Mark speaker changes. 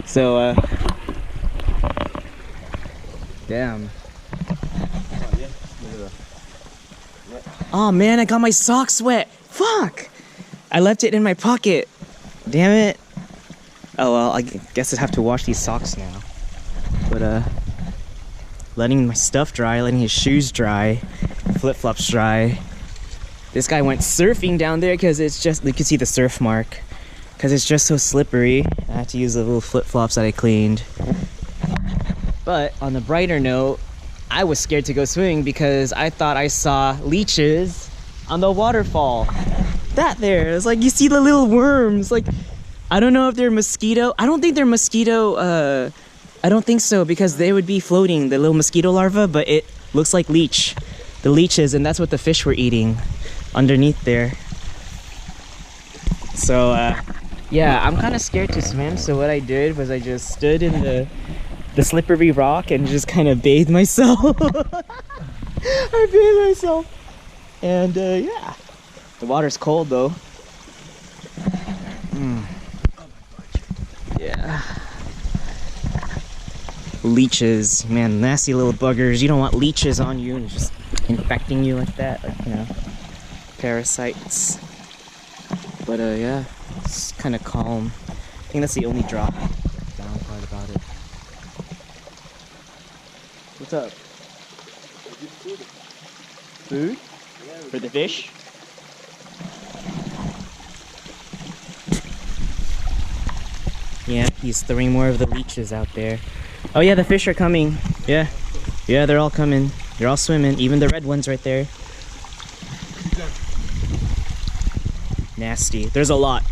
Speaker 1: So, damn. Oh man, I got my socks wet. Fuck! I left it in my pocket. Damn it. Oh well, I guess I'd have to wash these socks now. But letting my stuff dry, letting his shoes dry, flip-flops dry. This guy went surfing down there because it's just, you can see the surf mark. Because it's just so slippery. I had to use the little flip-flops that I cleaned. But on the brighter note, I was scared to go swimming because I thought I saw leeches on the waterfall. That there, it's like you see the little worms. Like, I don't know if they're mosquito. I don't think they're mosquito, I don't think so because they would be floating, the little mosquito larvae, but it looks like leech. The leeches, and that's what the fish were eating underneath there. So, yeah, I'm kind of scared to swim, so what I did was I just stood in the slippery rock and just kind of bathed myself. I bathed myself. And, yeah. The water's cold, though. Yeah. Leeches, man, nasty little buggers. You don't want leeches on you and just infecting you like that, like, you know, parasites. But yeah, it's kind of calm. I think that's the only down part about it. What's up? Food? For the fish? Yeah, he's throwing more of the leeches out there. Oh yeah, the fish are coming. Yeah, they're all coming. They're all swimming, even the red ones right there. Nasty. There's a lot.